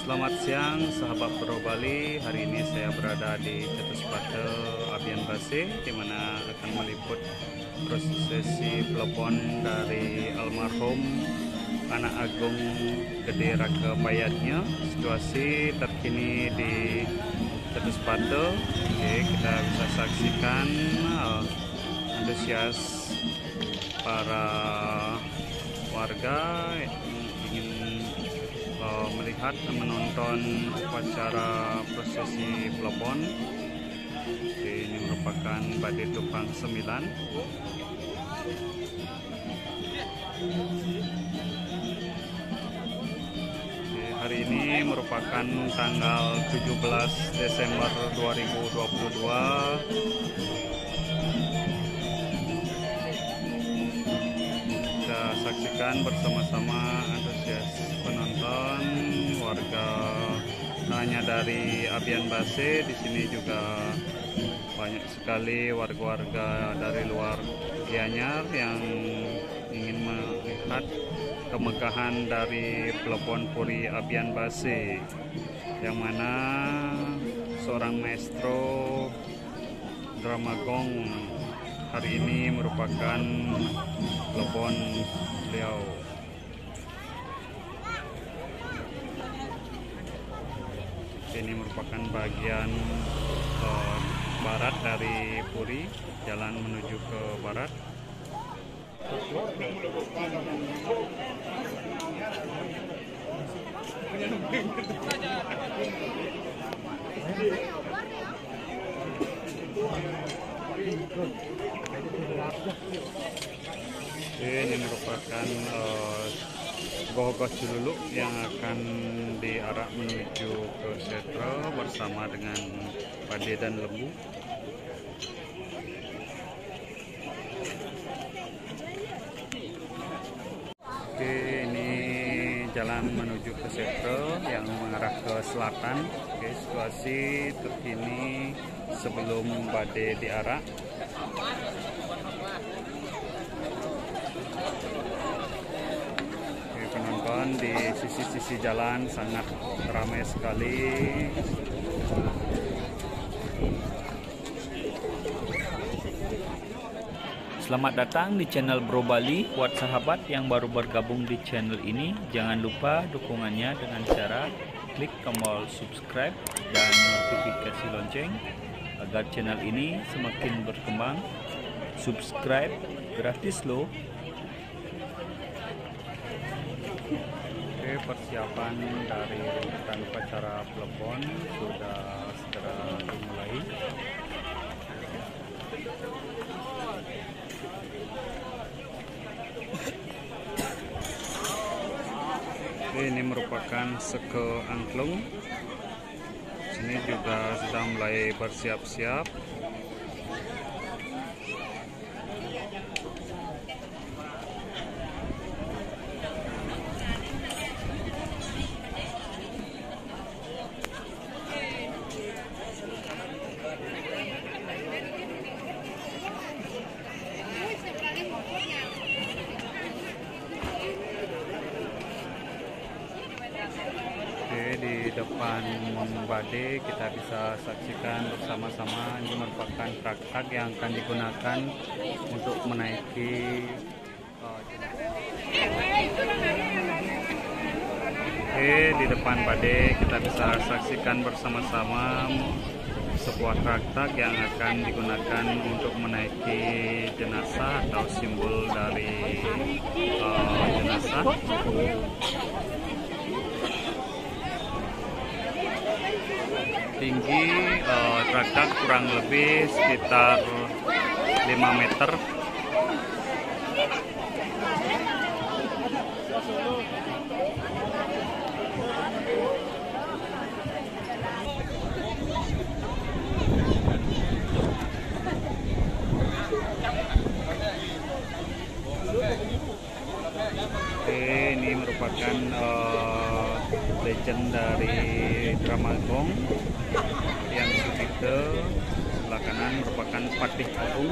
Selamat siang sahabat Pro Bali. Hari ini saya berada di Cetuspate Abian Base, di mana akan meliput prosesi pelopon dari almarhum anak agung Gede Raka Payatnya. Situasi terkini di Cetuspate. Oke, kita bisa saksikan antusias para warga ingin melihat dan menonton upacara prosesi pelopon. Ini merupakan Bade Tupang 9. Hari ini merupakan tanggal 17 Desember 2022. Kita saksikan bersama-sama antusias penonton warga hanya dari Abian Base. Di sini juga banyak sekali warga-warga dari luar Gianyar yang ingin melihat kemegahan dari pelopon Puri Abian Base, yang mana seorang maestro drama gong hari ini merupakan pelopon beliau. Ini merupakan bagian barat dari Puri, jalan menuju ke barat. Ini merupakan Goh-goh Cululuk yang akan diarak menuju ke Setra bersama dengan Bade dan Lembu. Oke, ini jalan menuju ke Setra yang mengarah ke selatan. Oke, situasi terkini sebelum Bade diarak. Penonton di sisi-sisi jalan sangat ramai sekali. Selamat datang di channel Bro Bali. Buat sahabat yang baru bergabung di channel ini, jangan lupa dukungannya dengan cara klik tombol subscribe dan notifikasi lonceng agar channel ini semakin berkembang. Subscribe gratis loh. Persiapan dari rangkaian upacara pelopon sudah segera dimulai. Ini merupakan Seke Angklung. Sini juga sudah mulai bersiap-siap. Di depan Bade kita bisa saksikan bersama-sama. Ini merupakan truk-truk yang akan digunakan untuk menaiki di depan Bade kita bisa saksikan bersama-sama sebuah truk-truk yang akan digunakan untuk menaiki jenazah atau simbol dari jenazah. Tinggi truk-truk kurang lebih sekitar 5 meter. Ini merupakan legend dari drama gong yang Sukite. Sebelah kanan merupakan Patih Agung.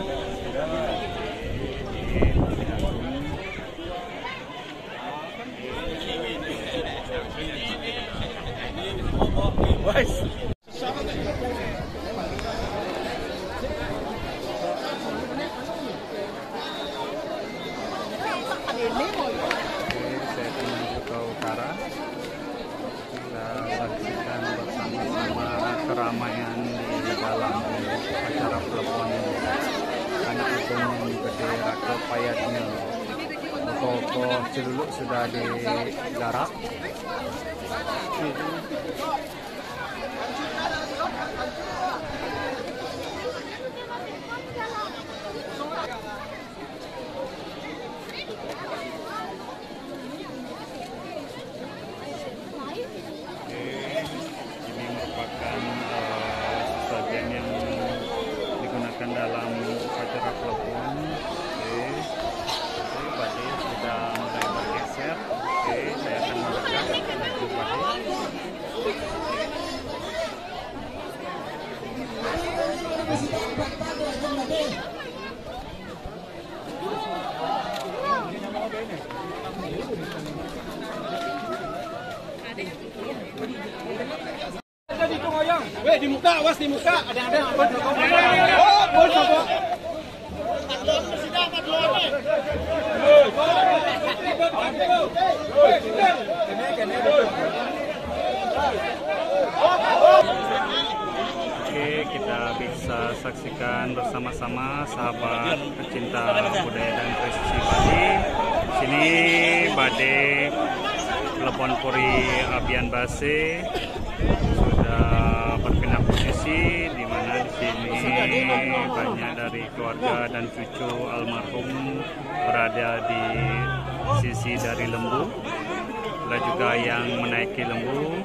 Saya akan menuju ke utara. Kita saksikan bersama-sama keramaian di dalam acara pelebuhan anak agung Gede Raka Payatnya. Toko Ciluluk sudah digarap. Ini merupakan sesajen yang digunakan dalam upacara pelebuhan. Badai sudah mulai bergeser. Saya akan mendekat menuju badai. Weh, di muka, awas di muka. Ada apa? Oh, bos apa? Oke, kita bisa saksikan bersama-sama sahabat pecinta budaya dan tradisi Bali. Sini badai Pelebuhan Puri Abian Base sudah berpindah posisi, di mana di sini banyak dari keluarga dan cucu almarhum berada di sisi dari lembu. Ada juga yang menaiki lembu.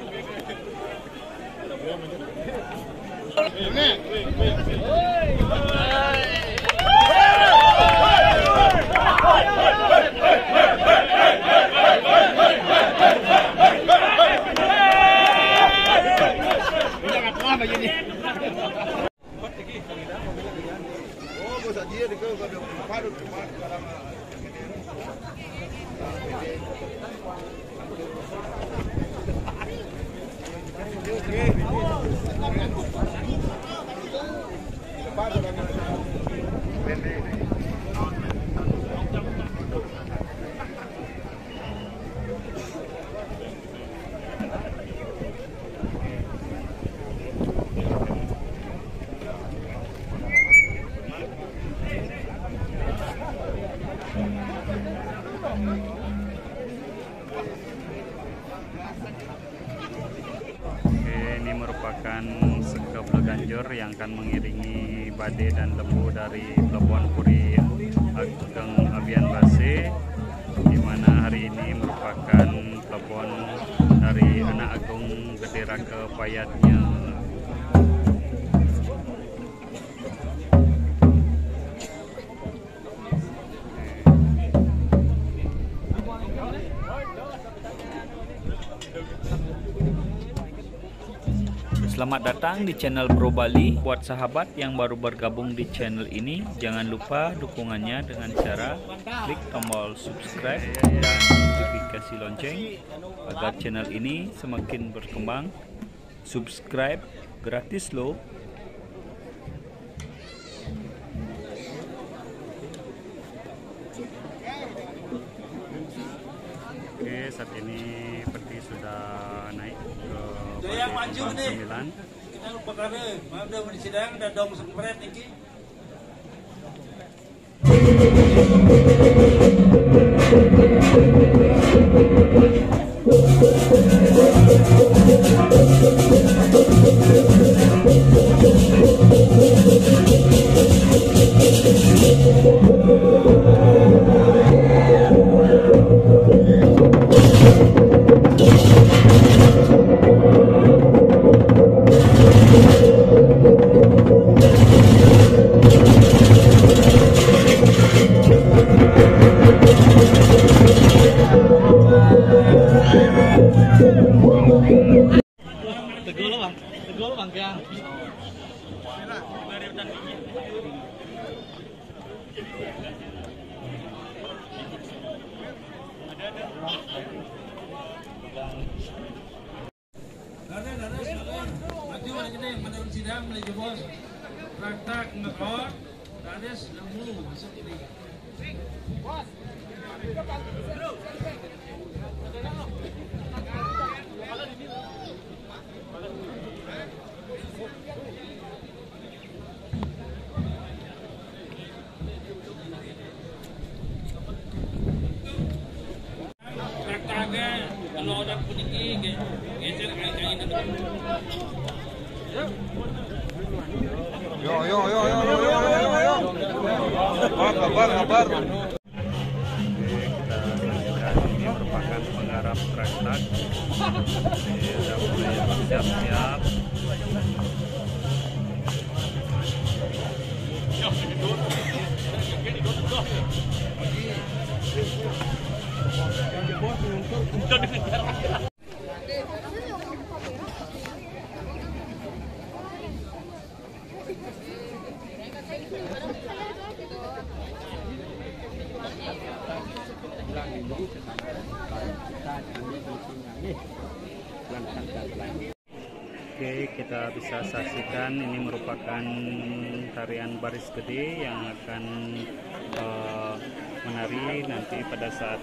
Ini merupakan sekebel ganjur yang akan mengiringi badai dan lembu dari Pelebuhan Puri Ageng Abian Base, di mana hari ini merupakan pelebuhan dari anak agung Gede Raka Payatnya. Selamat datang di channel Bro Bali. Buat sahabat yang baru bergabung di channel ini, jangan lupa dukungannya dengan cara klik tombol subscribe dan notifikasi lonceng agar channel ini semakin berkembang. Subscribe gratis loh. Oke, saat ini peti sudah naik ke Yang maju nih. 9. Kita lupa karena udah di sidang ada dong sempret iki. Tegol bang ya. Mati orang kita yang pada sidang menuju bos. Praktek ngekor, Rades lemu masuk ini. Bos. Kalau ada puniki, geser kain-kain itu. Yo. Kabar. Ini merupakan penggarap traktak. Sudah mulai bersiap-siap. Oke, kita bisa saksikan ini merupakan tarian baris gede yang akan menari nanti pada saat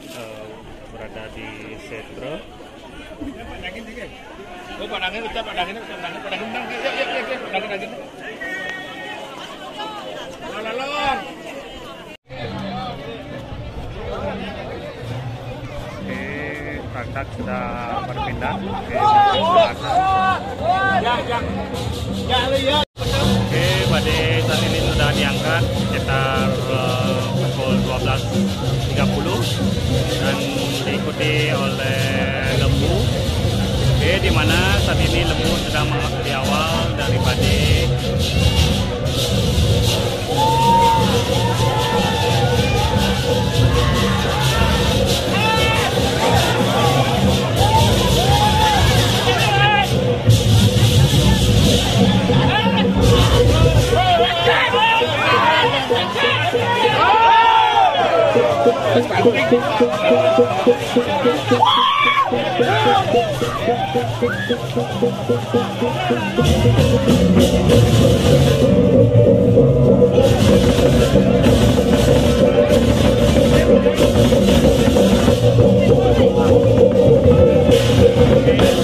berada di setro. Traktak sudah berpindah ke Oke, badai saat ini sudah diangkat sekitar pukul 12.30 dan diikuti oleh lembu. Oke, di mana saat ini lembu sudah di awal dari badai.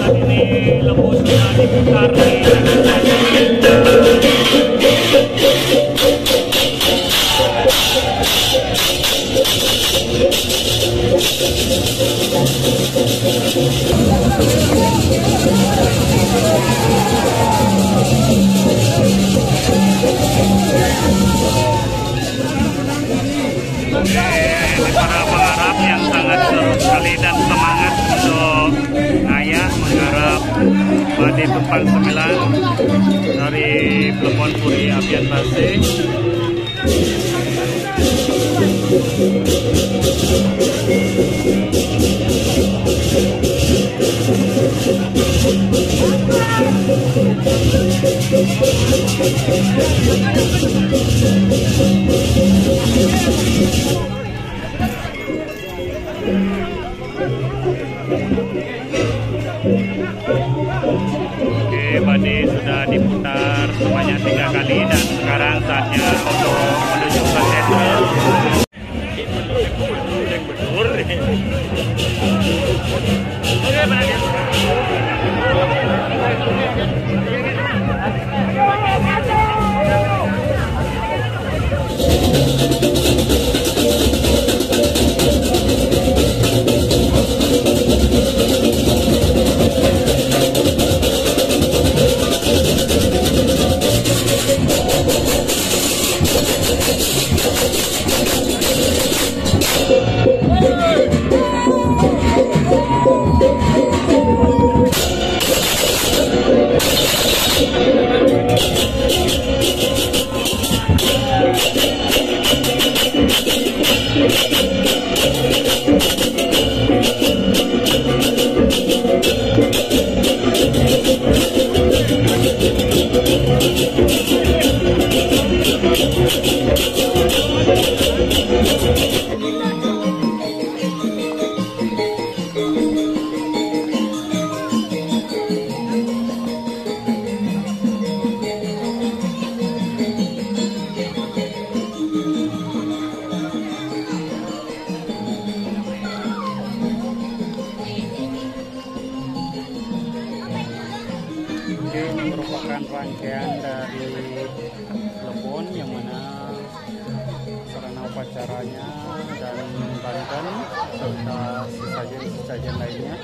Saat ini lembu sudah diputar para penggarap yang sangat seru sekali dan semangat untuk ngayak menggarap badai tumpang 9 dari Plepon Puri Abian Base. Oke, badai sudah diputar sebanyak 3 kali dan sekarang saatnya untuk menuju ke sentral. merupakan rangkaian dari Lebon yang mana sarana upacaranya dan banten serta sesajen lainnya.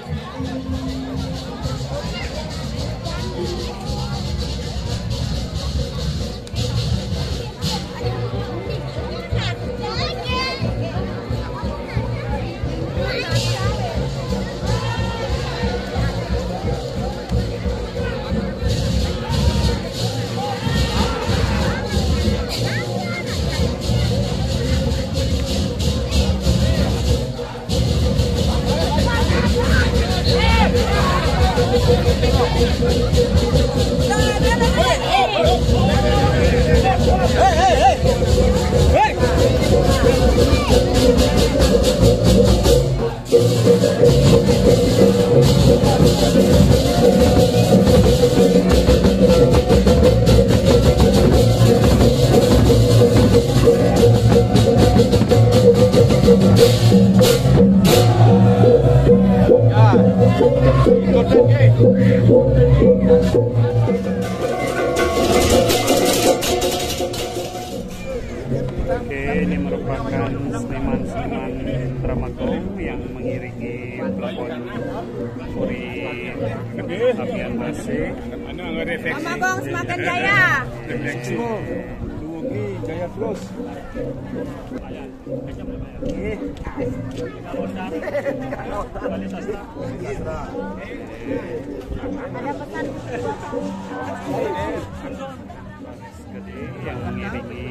Oke, ini merupakan seniman-seniman Dramagong yang mengiringi pelopon Puri Abian Base. Dramagong semakin jaya. Jaya terus. Ada pesan Gede yang mengiringi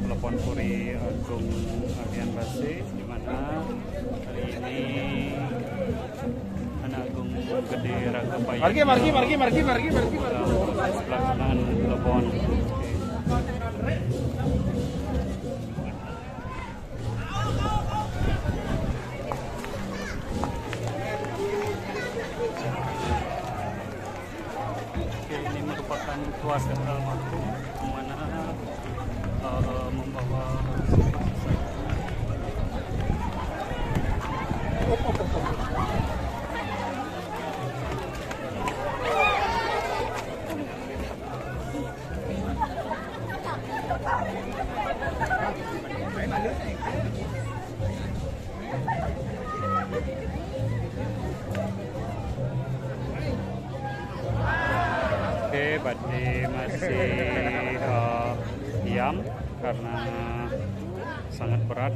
pelopon Puri Agung Abian Base, di mana hari ini Anak Agung Gede Rangkapaya pelaksanaan pelopon. Ini merupakan keluarga almarhum yang mana membawa Oke, Bade masih diam karena sangat berat.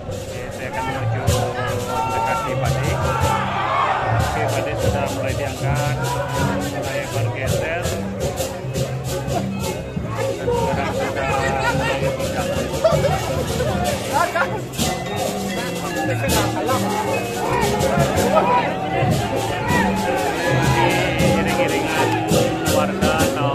Oke, saya akan menuju mendekati Bade. Oke, Bade sudah mulai diangkat, mulai bergeser, dan sekarang sudah mulai berjalan. Iring-iringan warga atau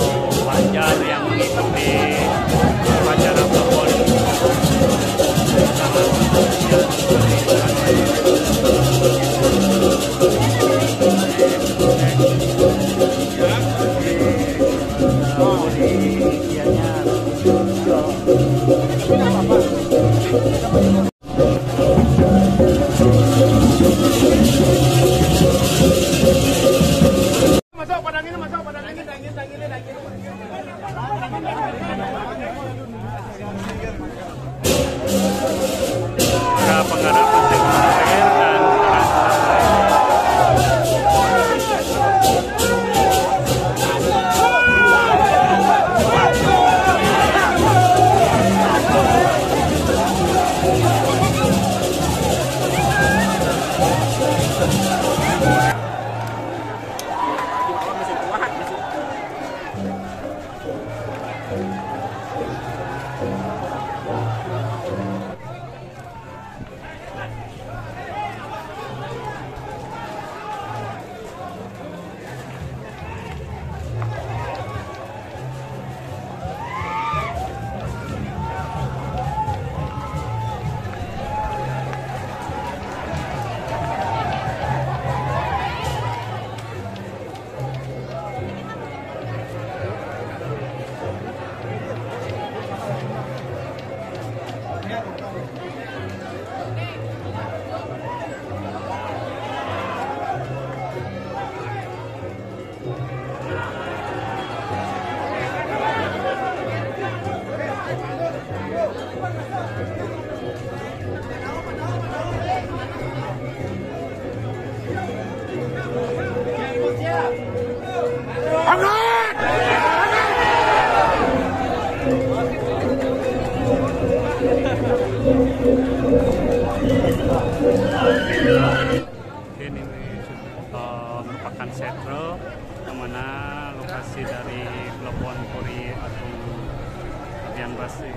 Ini merupakan setro yang mana lokasi dari Pelabuhan Puri Agung Abian Base.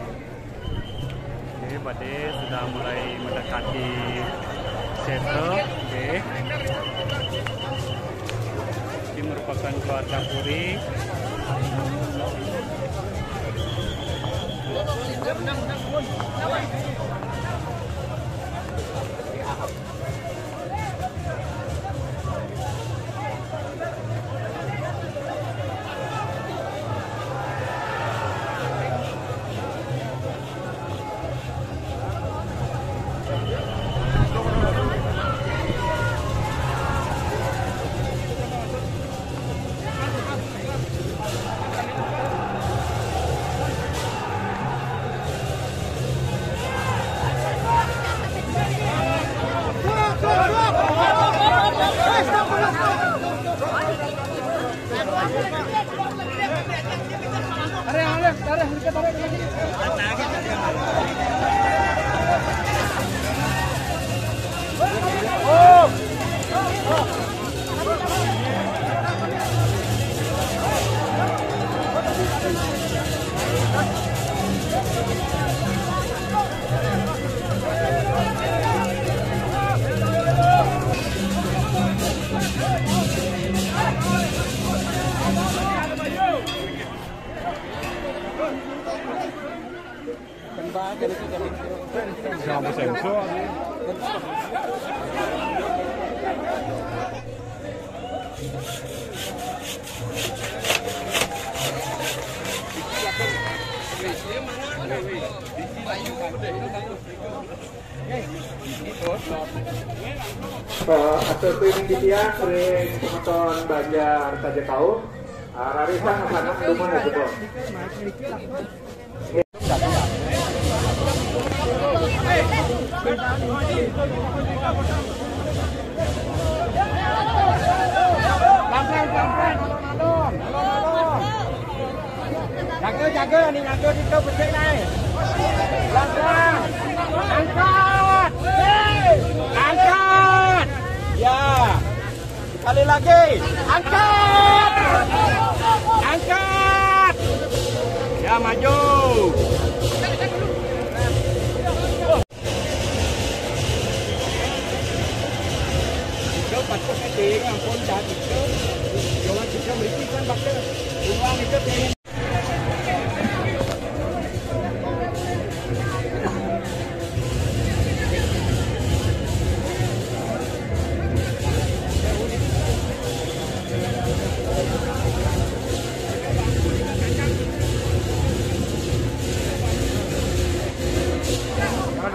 Oke, Bade sudah mulai mendekati setro. Oke. Ini merupakan keluarga Puri. Atur piring di tiang, piring penonton Banjar saja tahu. Rarisan sana rumah ya betul. Jaga nih, jaga di kau becek naik. Pelan-pelan. Angkat. Angkat. Ya. Sekali lagi. Angkat. Angkat. Ya, maju. Kau patut keting, ampun dah kita. Jangan kita berikan bakal. Uang itu pengen.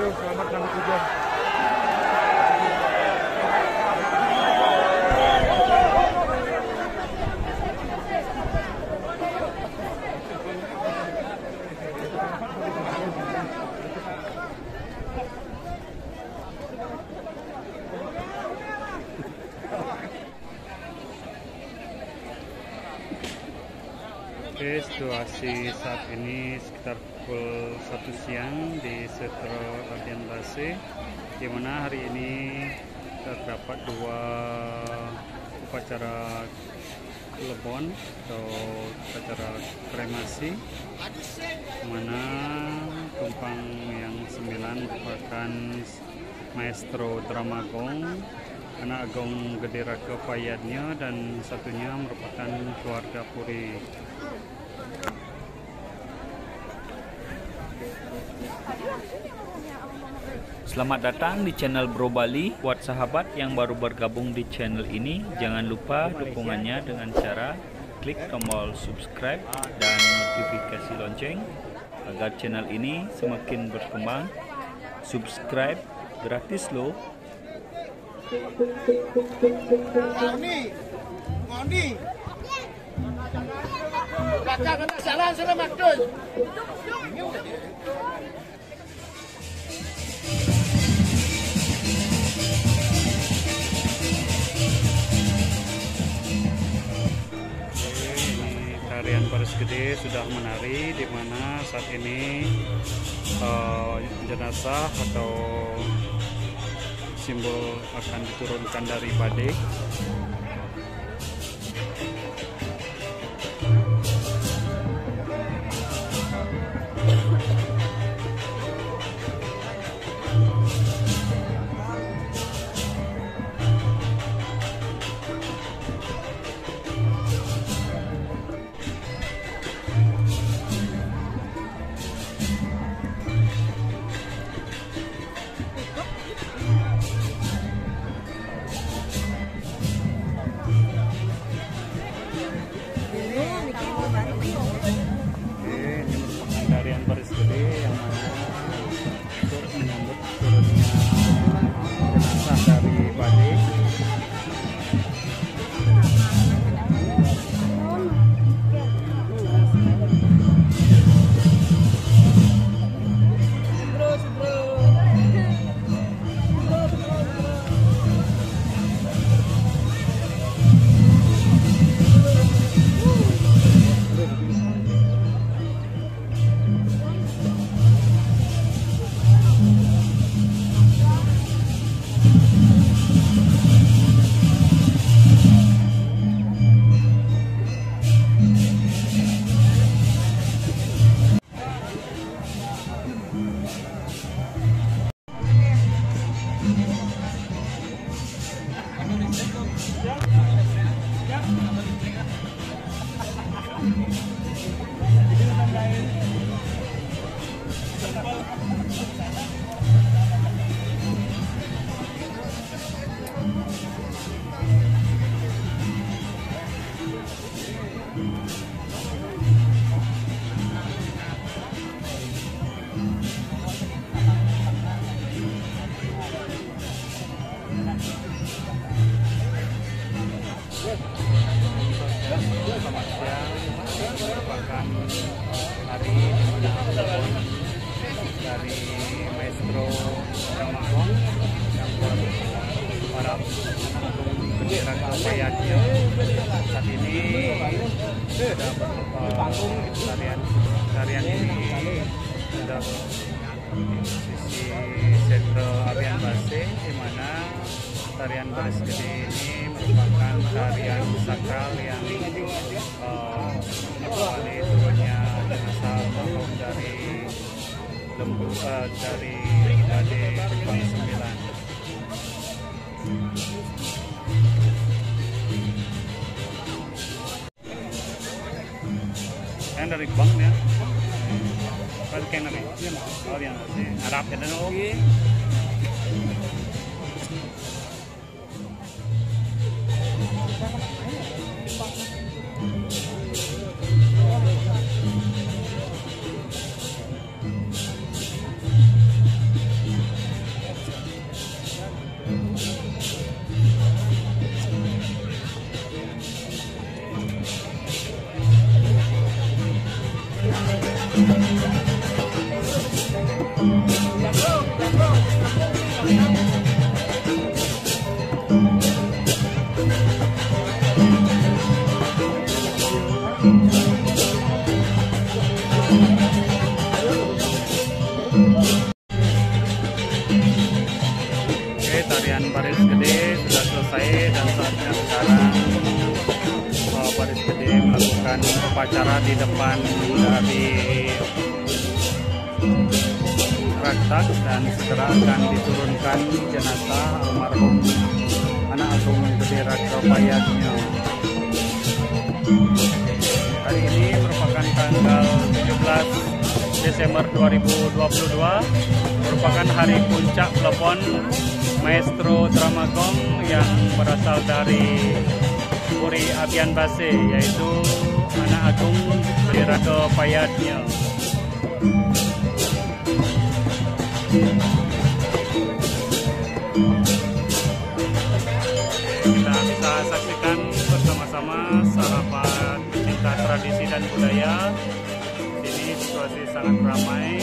Selamat kami tujuan. Oke, situasi saat ini sekitar pukul 1 siang di Setro Abian Base, di mana hari ini terdapat 2 upacara lebon atau upacara kremasi, di mana tumpang yang 9 merupakan maestro drama gong, anak Agung Gede Raka Payadnya, dan satunya merupakan keluarga Puri. Selamat datang di channel Bro Bali. Buat sahabat yang baru bergabung di channel ini, jangan lupa dukungannya dengan cara klik tombol subscribe dan notifikasi lonceng agar channel ini semakin berkembang. Subscribe gratis loh. Ngoni. Belakang kena jalan sana Makdul. tarian Baris Gede sudah menari, di mana saat ini jenazah atau simbol akan diturunkan dari badai. Tarian Baris Gede yang mana untuk menyambut turunnya jenazah dari badai. Selamat siang, merupakan hari dari Maestro Ramagong yang para bendera Kapayatnya. Saat ini sudah tarian ini sudah di sisi sentral Abian Base, di mana tarian Baris Gede ini merupakan tarian sakral yang mengawali turunnya jenazah almarhum dari lembu dari badai Gerbang 9. Yang dari Bang ya. Kan kayak nabi. Oh yang Arab ya dan oke. Tarian Baris Gede sudah selesai dan saatnya sekarang Baris Gede melakukan upacara di depan dari Raksak dan segera akan diturunkan jenazah almarhum anak agung Gede Rakapayatnya. Hari ini merupakan tanggal 17 Desember 2022, merupakan hari puncak plepon Maestro Dramagong yang berasal dari Puri Abian Base, yaitu anak agung Gede Rakapayatnya. Kita bisa saksikan bersama-sama sahabat pecinta tradisi dan budaya. Ini situasi sangat ramai.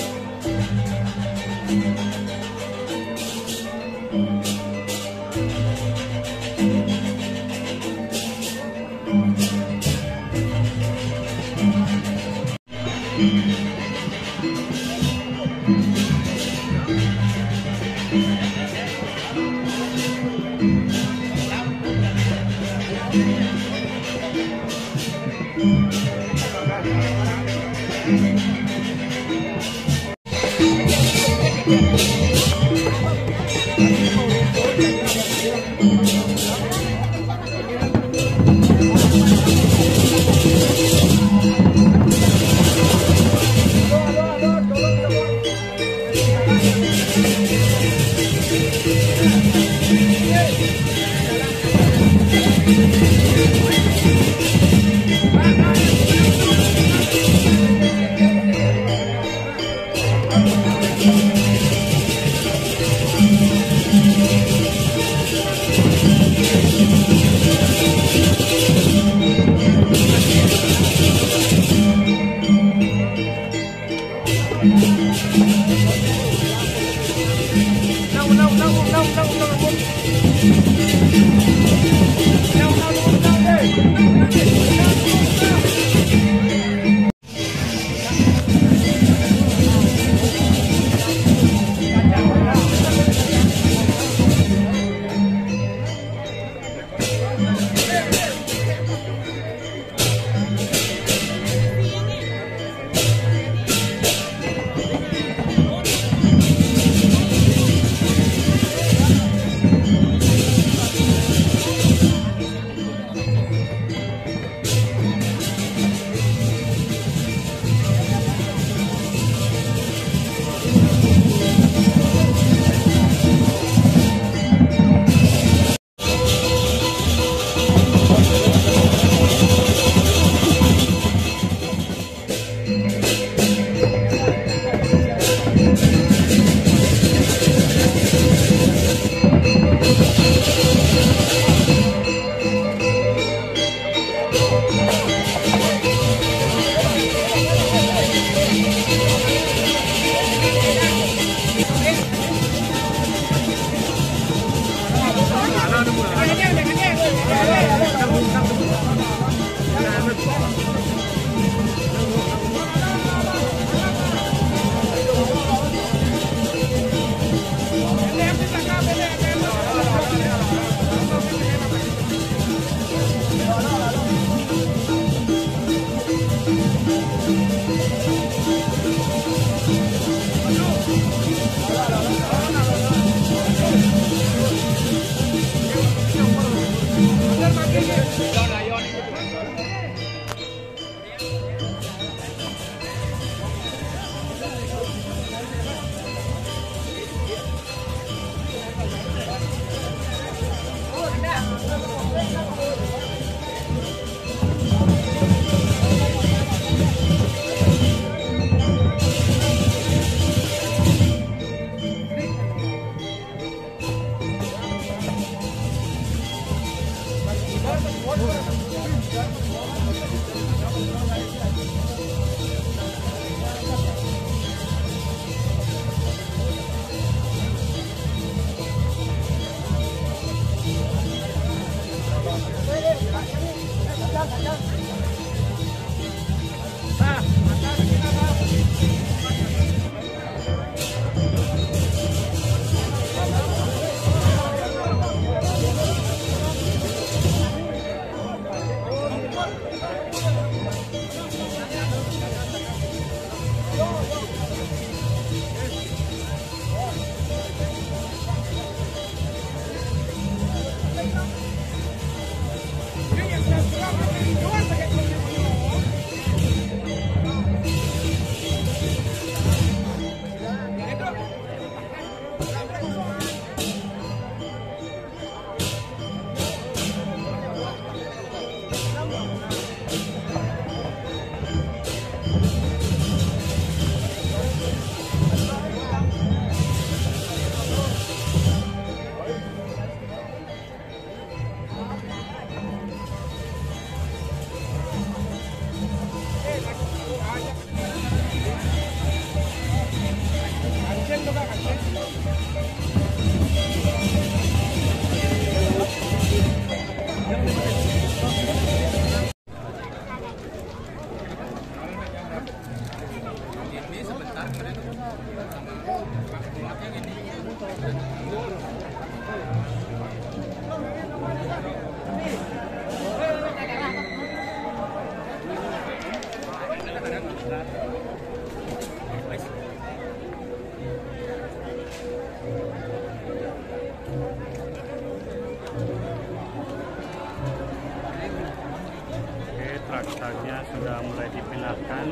Traktornya sudah mulai dipindahkan.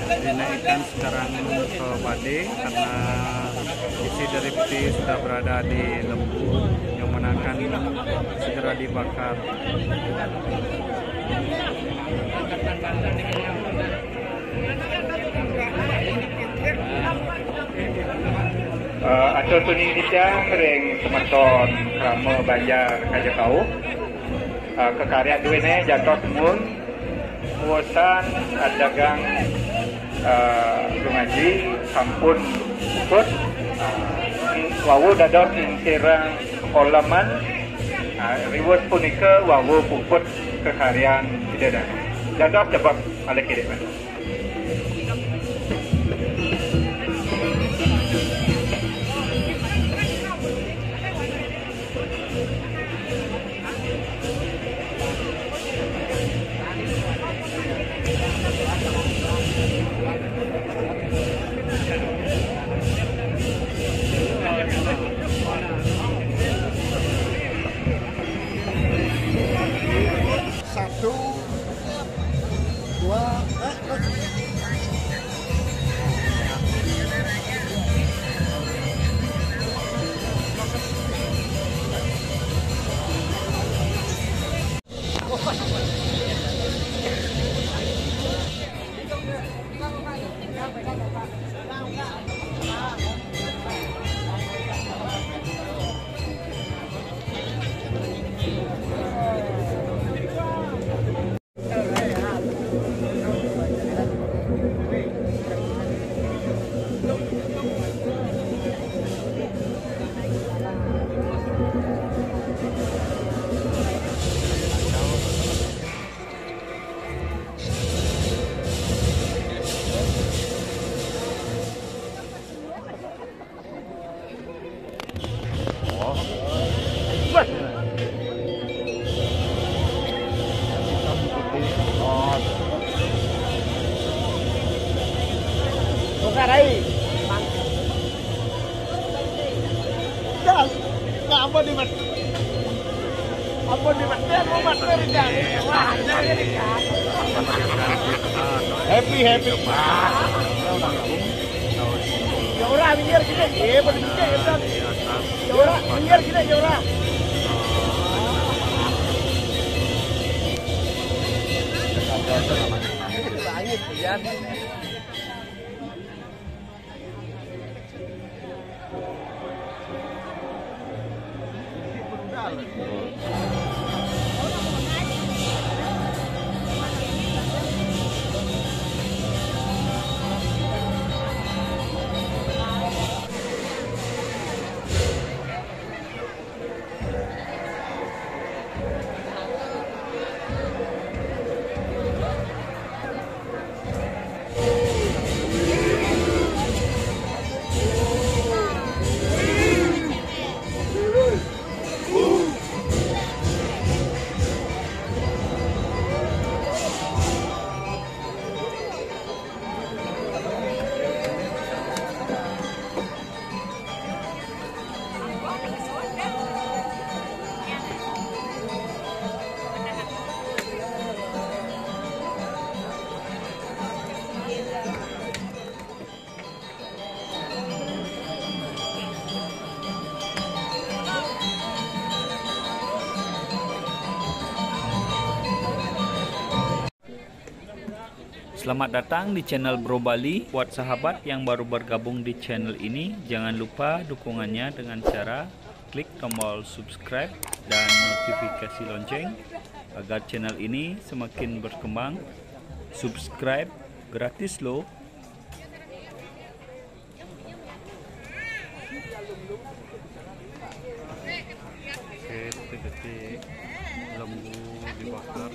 Dinaikkan sekarang ke Bade karena isi dari peti sudah berada di lembu yang mana akan segera dibakar. Atur tuning kita sering semeton krama Banjar Kajakau kekarya duwene jatuh semun urusan dagang Lungaji sampun put wawu dadot intirang kolaman riwet punika wawu puput kekaryan tidak dadot sebab ada kiriman. Happy. Ya orang minggir kita, berminggir kita. Ya orang minggir kita, ya orang. Langit hujan. Selamat datang di channel Bro Bali. Buat sahabat yang baru bergabung di channel ini, jangan lupa dukungannya dengan cara klik tombol subscribe dan notifikasi lonceng agar channel ini semakin berkembang. Subscribe gratis loh. Oke, detik-detik lembu dibakar.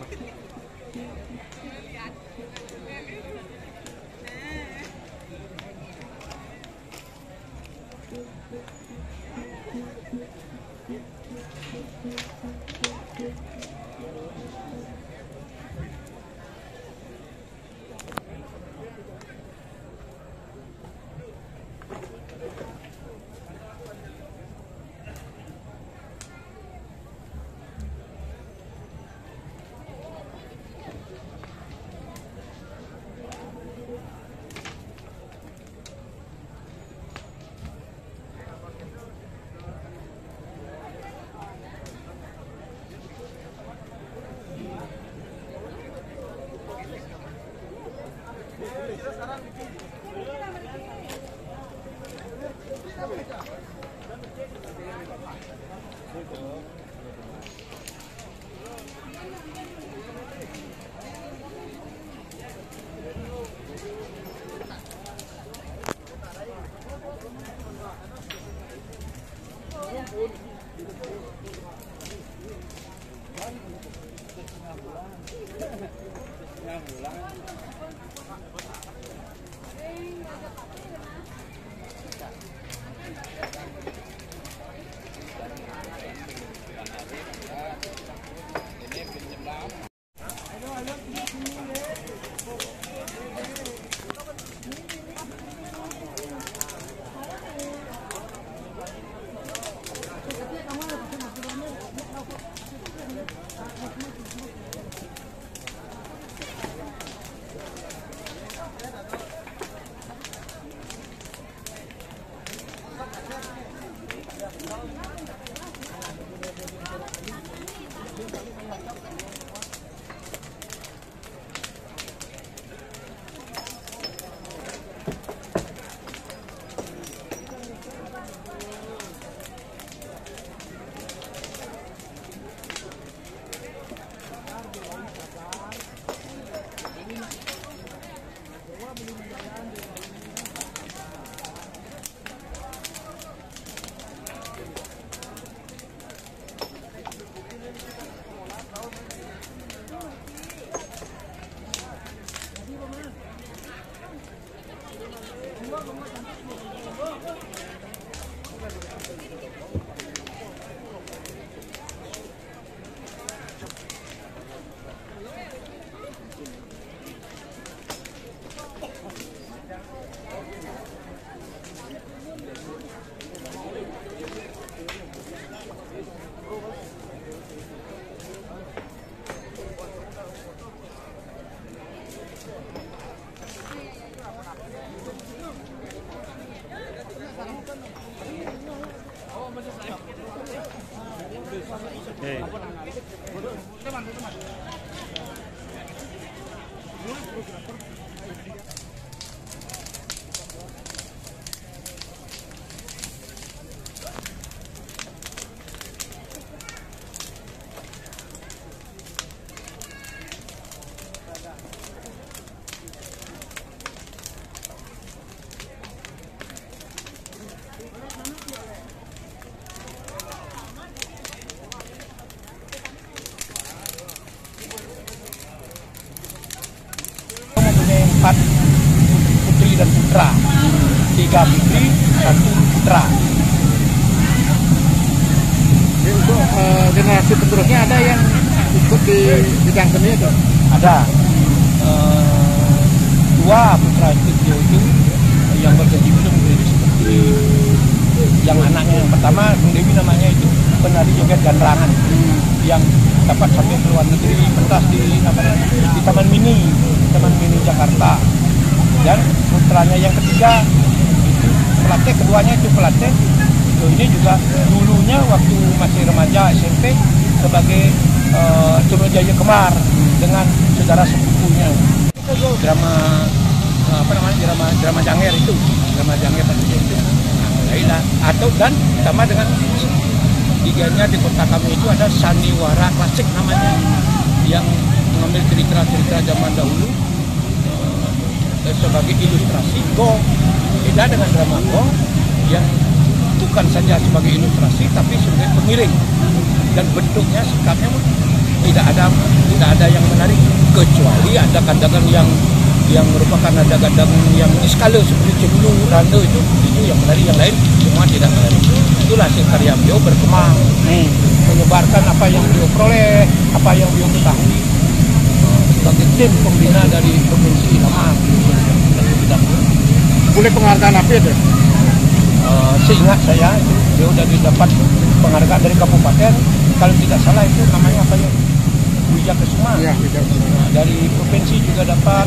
Hey. Mempunyai 4 putri dan putra, 3 putri, 1 putra. Jadi untuk generasi penerusnya ada yang ikut di bidang seni itu? Ada. 2 putra itu yang berkontribusi menjadi seperti yang anaknya yang pertama, Bung Dewi namanya itu penari joget ganrangan yang dapat sampai ke luar negeri, pentas di Taman Mini Jakarta. Dan putranya yang ketiga itu pelatih, keduanya itu pelatih. Ini juga dulunya waktu masih remaja SMP sebagai Turnajaya Kemar dengan saudara sepupunya. drama apa namanya drama Janger itu, drama Janger tadi itu. Nah, mulailah atau dan sama dengan tiganya di kota kami itu ada Sandiwara Klasik namanya, yang mengambil cerita-cerita zaman dahulu sebagai ilustrasi Go. Beda dengan drama Go yang bukan saja sebagai ilustrasi tapi sebagai pengiring, dan bentuknya sikapnya tidak ada yang menarik, kecuali ada kadang yang merupakan ada kadang yang skala seperti Cemulu, Randa itu yang menarik, yang lain semua tidak menarik. Itulah hasil karya beliau berkembang, menyebarkan apa yang beliau peroleh, apa yang beliau ketahui sebagai tim pembina dari Provinsi Lama. Boleh penghargaan apa itu? Seingat saya itu dia sudah dapat penghargaan dari kabupaten, kalau tidak salah itu namanya apa ya, Wijakesuma. Ya, dari provinsi juga dapat,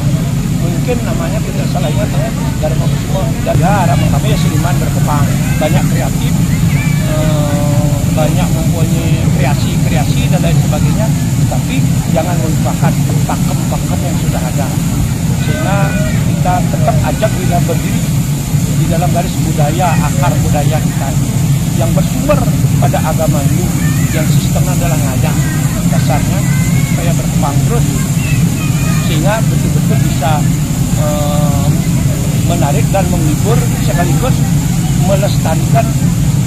mungkin namanya tidak salah ingat ya, dari Dara kami ya seniman berkembang, banyak kreatif, banyak mempunyai kreasi dan lain sebagainya, tapi jangan melupakan pakem yang sudah ada, sehingga kita tetap ajak bila berdiri di dalam garis budaya, akar budaya kita yang bersumber pada agama Hindu, yang sistemnya adalah ngajak dasarnya, supaya berkembang terus sehingga betul-betul bisa menarik dan menghibur sekaligus melestarikan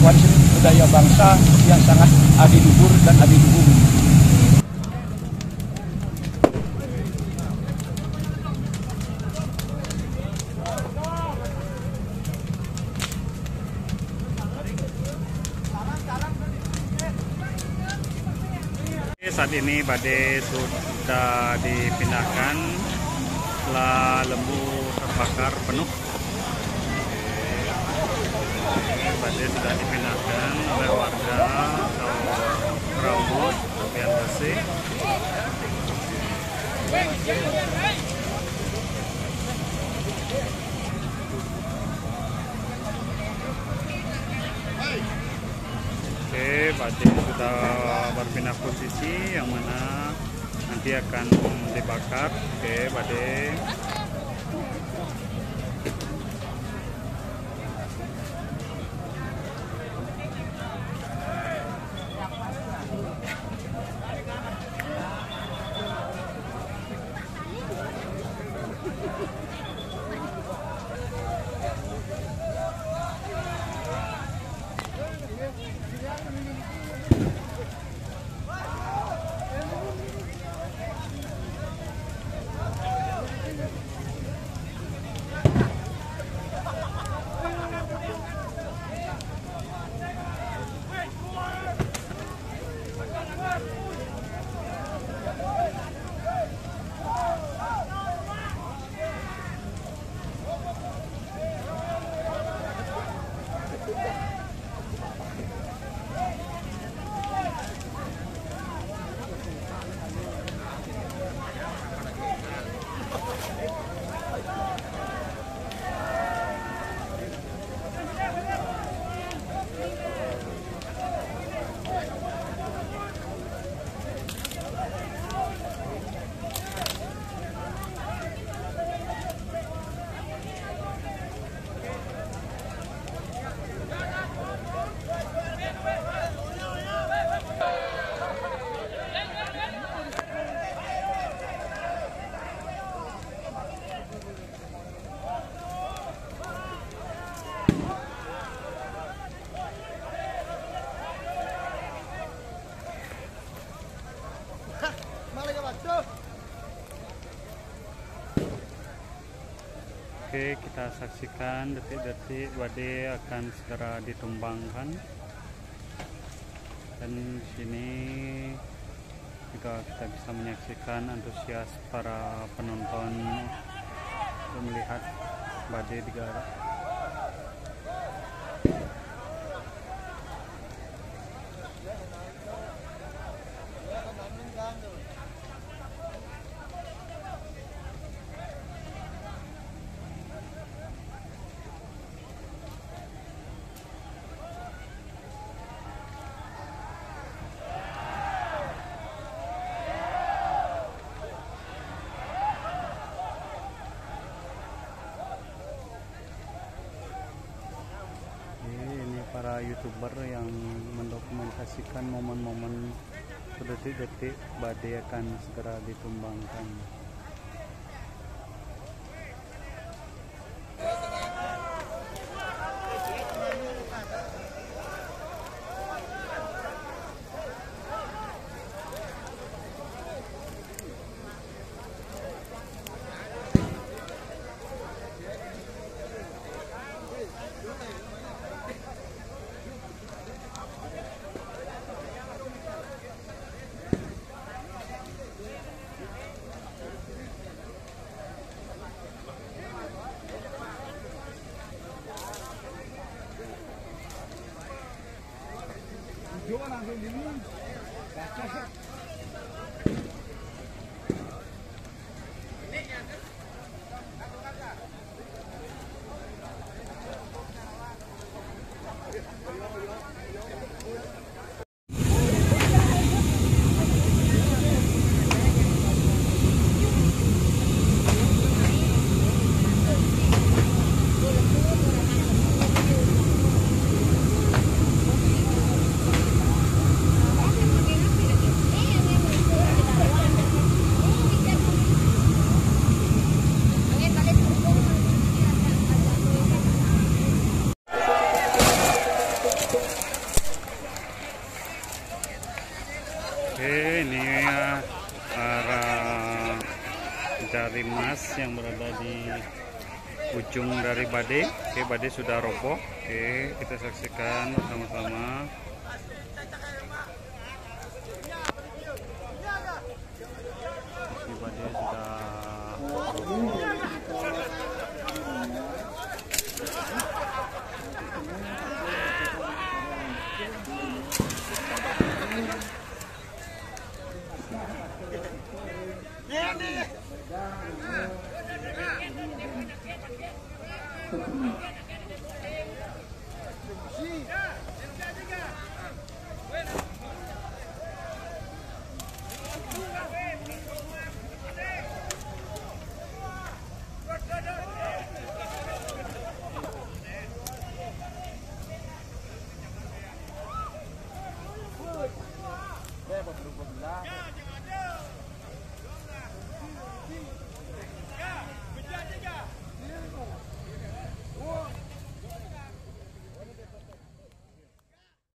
warisan budaya bangsa yang sangat adiluhur dan adiluhur. Saat ini badai sudah dipindahkan setelah lembu terbakar penuh. Badai sudah dipindahkan oleh warga Rambut, Abian Base. Oke, badai sudah berpindah posisi yang mana nanti akan dibakar. Oke, badai. Oke, kita saksikan detik-detik badai akan segera ditumbangkan. Dan di sini juga kita bisa menyaksikan antusias para penonton untuk melihat badai digarap. para YouTuber yang mendokumentasikan momen-momen detik-detik badai akan segera ditumbangkan. Oke, ini para pencari emas yang berada di ujung dari badai. Oke, badai sudah roboh. Oke, kita saksikan bersama-sama. Ini badai sudah roboh.